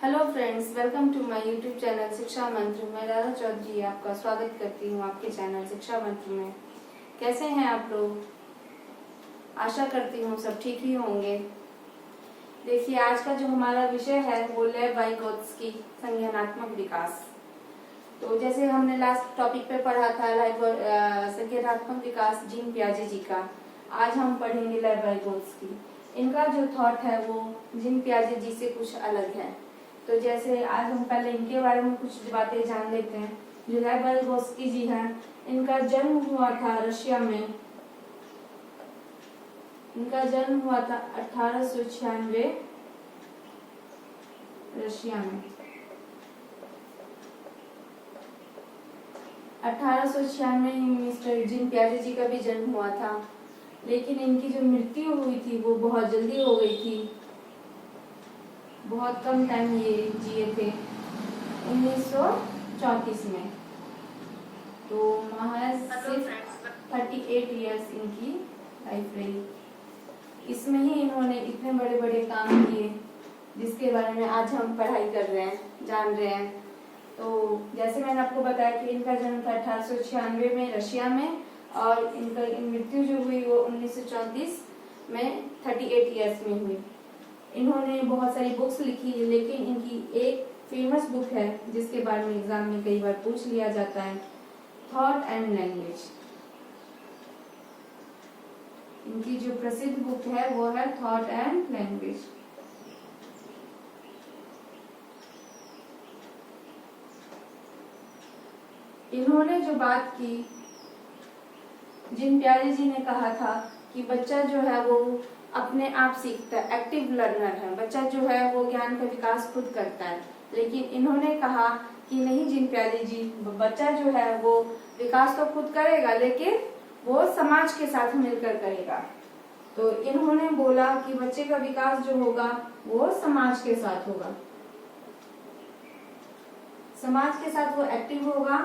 Hello friends, welcome to my YouTube channel Shiksha Mantra. मैं राधा चौधरी आपका स्वागत करती हूँ आपके चैनल शिक्षा मंत्र में। कैसे हैं आप लोग? आशा करती हूँ सब ठीक ही होंगे। देखिए, आज का जो हमारा विषय है वो लेव वाइगोत्स्की संज्ञानात्मक विकास। तो जैसे हमने लास्ट टॉपिक पे पढ़ा था संज्ञानात्मक विकास जीन पियाजे जी का, आज हम पढ़ेंगे लेव वाइगोत्स्की। इनका जो थॉट है वो जीन पियाजे जी से कुछ अलग है। तो जैसे आज हम पहले इनके बारे में कुछ बातें जान लेते हैं। जो लेव वाइगोत्स्की जी हैं, इनका जन्म हुआ था रशिया में। इनका जन्म हुआ था 1896 रशिया में। 1896 मिस्टर जीन पियाजे जी का भी जन्म हुआ था, लेकिन इनकी जो मृत्यु हुई थी वो बहुत जल्दी हो गई थी। बहुत कम टाइम ये जिए थे, 1934 में। तो महज सिर्फ 38 इयर्स इनकी लाइफ रही। इसमें ही इन्होंने इतने बड़े बड़े काम किए जिसके बारे में आज हम पढ़ाई कर रहे हैं, जान रहे हैं। तो जैसे मैंने आपको बताया कि इनका जन्म था 1896 में रशिया में, और इनका मृत्यु जो हुई वो 1934 में 38 इयर्स में हुई। इन्होंने बहुत सारी बुक्स लिखी, लेकिन इनकी एक फेमस बुक है जिसके बारे में एग्जाम में कई बार पूछ लिया जाता है, थॉट एंड लैंग्वेज। इनकी जो प्रसिद्ध बुक है वो है थॉट एंड लैंग्वेज। इन्होंने जो बात की, जीन पियाजे जी ने कहा था कि बच्चा जो है वो अपने आप सीखता है, एक्टिव लर्नर है। बच्चा जो है वो ज्ञान का विकास खुद करता है। लेकिन इन्होंने कहा कि नहीं जीन पियाजे जी, बच्चा जो है वो विकास तो खुद करेगा, लेकिन वो समाज के साथ मिलकर करेगा। तो इन्होंने बोला कि बच्चे का विकास जो होगा वो समाज के साथ होगा। समाज के साथ वो एक्टिव होगा,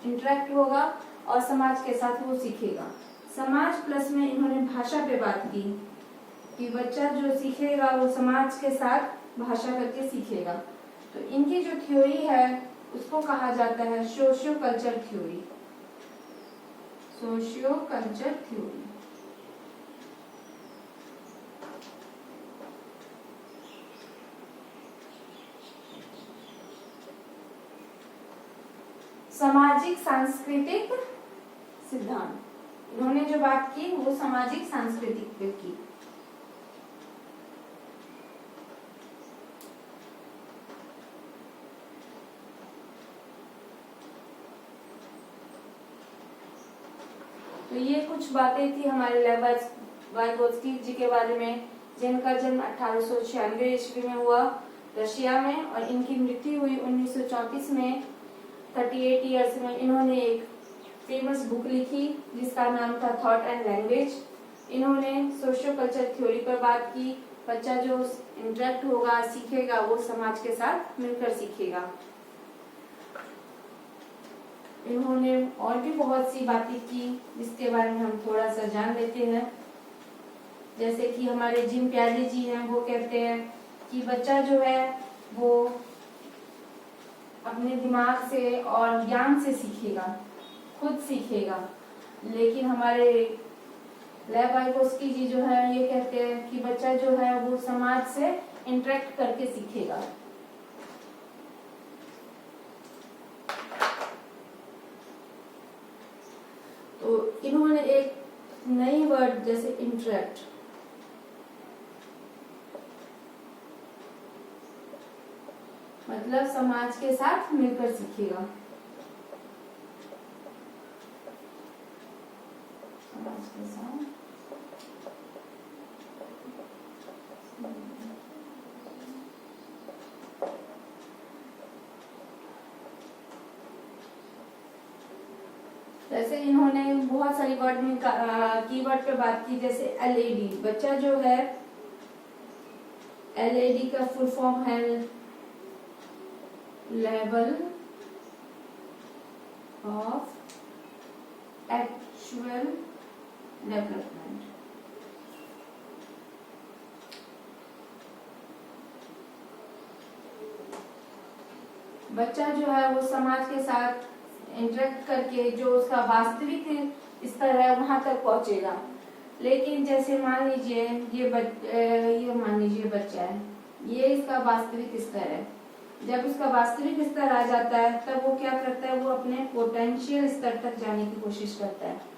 इंटरेक्ट होगा, और समाज के साथ वो सीखेगा। समाज प्लस में इन्होंने भाषा पे बात की कि बच्चा जो सीखेगा वो समाज के साथ भाषा करके सीखेगा। तो इनकी जो थ्योरी है उसको कहा जाता है socio culture theory. Socio culture theory. सामाजिक सांस्कृतिक सिद्धांत। इन्होंने जो बात की वो सामाजिक सांस्कृतिक पे की। तो ये कुछ बातें थी हमारे लेव वाइगोत्स्की जी के बारे में, जिनका जन्म 1896 ईस्वी में हुआ रशिया में, और इनकी मृत्यु हुई 1934 में 38 इयर्स में। इन्होंने एक फेमस बुक लिखी जिसका नाम था थॉट एंड लैंग्वेज। इन्होंने सोशियो कल्चर थ्योरी पर बात की। बच्चा जो इंटरेक्ट होगा, सीखेगा, वो समाज के साथ मिलकर सीखेगा। इन्होंने और भी बहुत सी बातें की जिसके बारे में हम थोड़ा सा जान लेते हैं। जैसे कि हमारे जीन पियाजे जी हैं, वो कहते हैं कि बच्चा जो है वो अपने दिमाग से और ज्ञान से सीखेगा, खुद सीखेगा। लेकिन हमारे लेव वाइगोत्स्की जी जो है ये कहते हैं कि बच्चा जो है वो समाज से इंटरेक्ट करके सीखेगा। तो इन्होंने एक नई वर्ड जैसे इंटरेक्ट, मतलब समाज के साथ मिलकर सीखेगा। समाज के साथ जैसे इन्होंने बहुत सारी वर्ड में कीवर्ड पे बात की, जैसे एलईडी। बच्चा जो है, एलईडी का फुल फॉर्म है लेवल ऑफ एक्चुअल डेवलपमेंट। बच्चा जो है वो समाज के साथ इंटरेक्ट करके जो उसका वास्तविक स्तर है वहां तक पहुंचेगा। लेकिन जैसे मान लीजिए ये मान लीजिए बच्चा है, ये इसका वास्तविक स्तर है। जब उसका वास्तविक स्तर आ जाता है तब वो क्या करता है, वो अपने पोटेंशियल स्तर तक जाने की कोशिश करता है।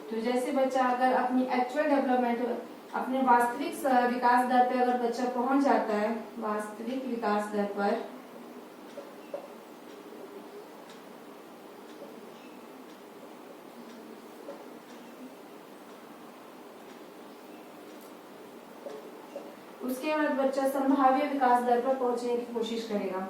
तो जैसे बच्चा अगर अपनी एक्चुअल डेवलपमेंट, अपने वास्तविक विकास दर पे अगर बच्चा पहुंच जाता है, वास्तविक विकास दर पर, उसके बाद बच्चा संभाव्य विकास दर पर पहुंचने की कोशिश करेगा।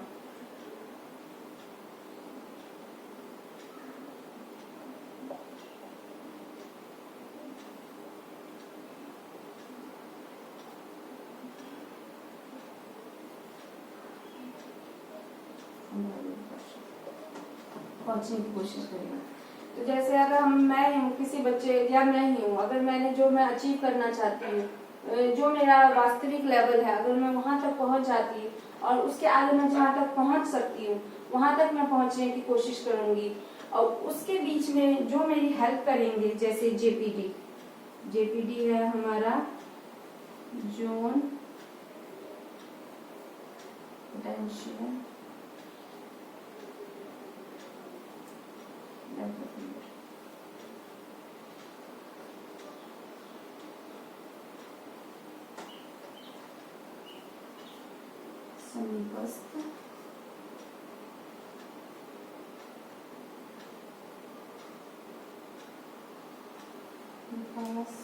पहुंचने की कोशिश करेगा। तो जैसे अगर मैं हूँ किसी बच्चे, या मैं ही हूँ, अगर मैंने जो मैं अचीव करना चाहती हूँ, जो मेरा वास्तविक लेवल है, अगर मैं वहां तक पहुंच जाती और उसके आगे मैं जहाँ तक पहुंच सकती हूँ वहां तक मैं पहुंचने की कोशिश करूंगी। और उसके बीच में जो मेरी हेल्प करेंगे, जैसे जेपीडी है हमारा जोन पोटेंशियल डेवलपमेंट। समीपस्थ विकास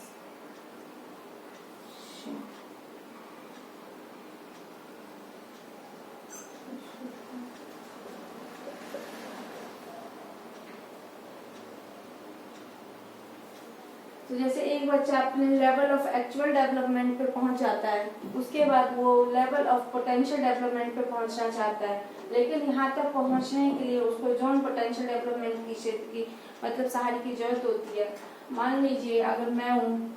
तो जैसे एक बच्चा अपने लेवल ऑफ एक्चुअल डेवलपमेंट पे पहुंच जाता है, उसके बाद वो लेवल ऑफ पोटेंशियल डेवलपमेंट पे पहुंचना चाहता है, लेकिन यहाँ तक पहुंचने के लिए उसको जोन पोटेंशियल डेवलपमेंट की क्षेत्र की मतलब सहारे की जरूरत होती है। मान लीजिए अगर मैं हूँ,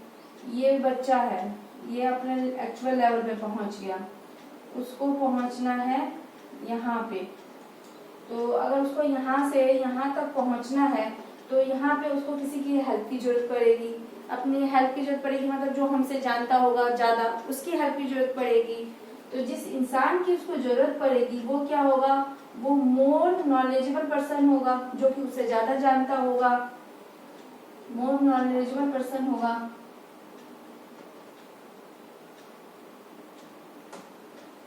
ये बच्चा है, ये अपने एक्चुअल लेवल पे पहुंच गया, उसको पहुंचना है यहाँ पे। तो अगर उसको यहाँ से यहाँ तक पहुंचना है तो यहाँ पे उसको किसी की हेल्प की जरूरत पड़ेगी, अपनी हेल्प की जरूरत पड़ेगी, मतलब जो हमसे जानता होगा ज्यादा उसकी हेल्प की जरूरत पड़ेगी। तो जिस इंसान की उसको जरूरत पड़ेगी वो क्या होगा, वो मोर नॉलेजेबल पर्सन होगा, जो कि उससे ज्यादा जानता होगा, मोर नॉलेजेबल पर्सन होगा।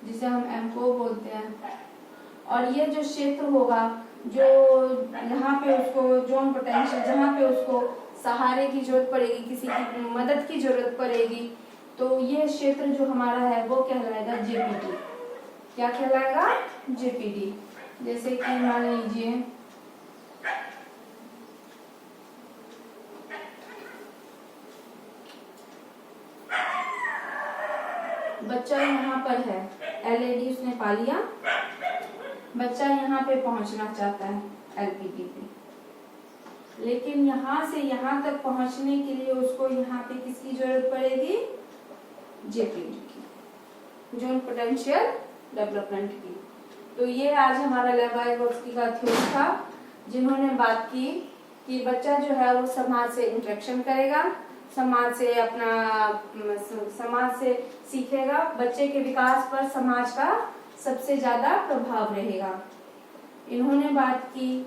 जिसे हम एमको बोलते हैं। और ये जो क्षेत्र होगा, जो यहाँ पे उसको जोन पोटेंशियल, जहाँ पे उसको सहारे की जरूरत पड़ेगी, किसी की मदद की जरूरत पड़ेगी, तो ये क्षेत्र जो हमारा है वो कहलाएगा जेपीडी। क्या कहलाएगा, जेपीडी। जैसे कि मान लीजिए बच्चा यहाँ पर है, एलएडी उसने पा लिया, बच्चा यहाँ पे पहुंचना चाहता है एलपीडी पे, लेकिन यहाँ से यहाँ तक पहुंचने के लिए उसको यहाँ पे किसकी जरूरत पड़ेगी, जेपीडी की, जोन पोटेंशियल डेवलपमेंट की। तो ये आज हमारा लेवाइवस्की का थ्योरी था, जिन्होंने बात की कि बच्चा जो है वो समाज से इंटरेक्शन करेगा, समाज से सीखेगा, बच्चे के विकास पर समाज का सबसे ज्यादा प्रभाव रहेगा। इन्होंने बात की,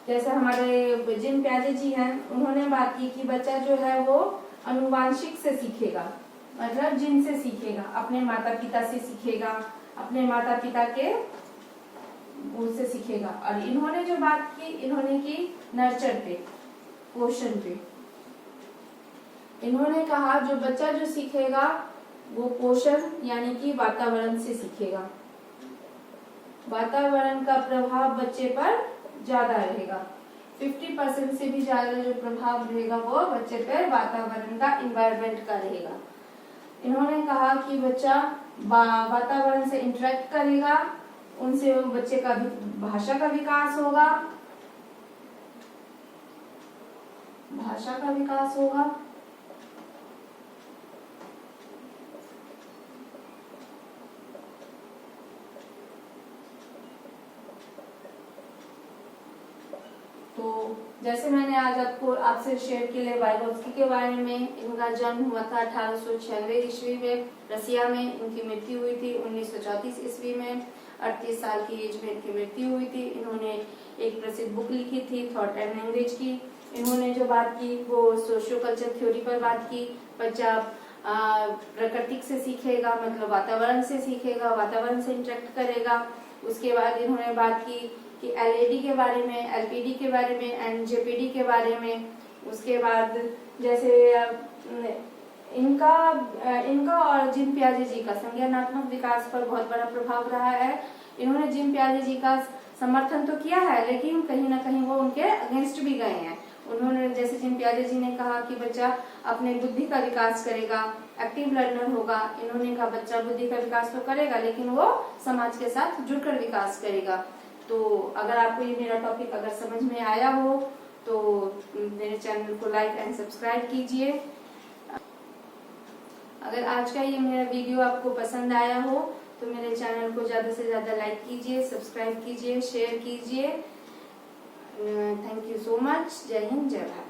जैसे हमारे जिन प्याजे जी हैं, उन्होंने बात की कि बच्चा जो है वो अनुवांशिक से सीखेगा, मतलब जिन से सीखेगा, अपने माता पिता से सीखेगा, अपने माता पिता के उससे सीखेगा। और इन्होंने जो बात की, इन्होंने की नर्चर पे, पोषण पे। इन्होंने कहा जो बच्चा जो सीखेगा वो पोषण यानी कि वातावरण से सीखेगा, वातावरण का प्रभाव बच्चे पर ज्यादा रहेगा। 50% से भी ज्यादा जो प्रभाव रहेगा वो बच्चे पर वातावरण का, इन्वायरमेंट का रहेगा। इन्होंने कहा कि बच्चा वातावरण से इंटरेक्ट करेगा, उनसे बच्चे का भाषा का विकास होगा, भाषा का विकास होगा, तो जैसे मैंने आज आपसे शेयर किया वाइगोत्स्की के बारे में। इनका जन्म हुआ था 1896 ईस्वी में रसिया में। इनकी मृत्यु हुई थी 1934 ईस्वी में। 38 साल की एज में इनकी मृत्यु हुई थी। इन्होंने एक प्रसिद्ध बुक लिखी थी थॉट एंड लैंग्वेज की। इन्होंने जो बात की वो सोशियो कल्चर थ्योरी पर बात की। बच्चा प्रकृति से सीखेगा, मतलब वातावरण से सीखेगा, वातावरण से इंटरेक्ट करेगा। उसके बाद इन्होंने बात की कि एलएडी के बारे में, एलपीडी के बारे में, एनजेपीडी के बारे में। उसके बाद जैसे इनका और जिन पियाजे जी का संज्ञानात्मक विकास पर बहुत बड़ा प्रभाव रहा है। इन्होंने जिन पियाजे जी का समर्थन तो किया है, लेकिन कहीं ना कहीं वो उनके अगेंस्ट भी गए हैं। उन्होंने जैसे जिन पियाजे जी ने कहा कि बच्चा अपने बुद्धि का विकास करेगा, एक्टिव लर्नर होगा। इन्होंने कहा बच्चा बुद्धि का विकास तो करेगा, लेकिन वो समाज के साथ जुड़कर विकास करेगा। तो अगर आपको ये मेरा टॉपिक अगर समझ में आया हो तो मेरे चैनल को लाइक एंड सब्सक्राइब कीजिए। अगर आज का ये मेरा वीडियो आपको पसंद आया हो तो मेरे चैनल को ज्यादा से ज्यादा लाइक कीजिए, सब्सक्राइब कीजिए, शेयर कीजिए। Thank you so much. जय हिंद, जय भारत।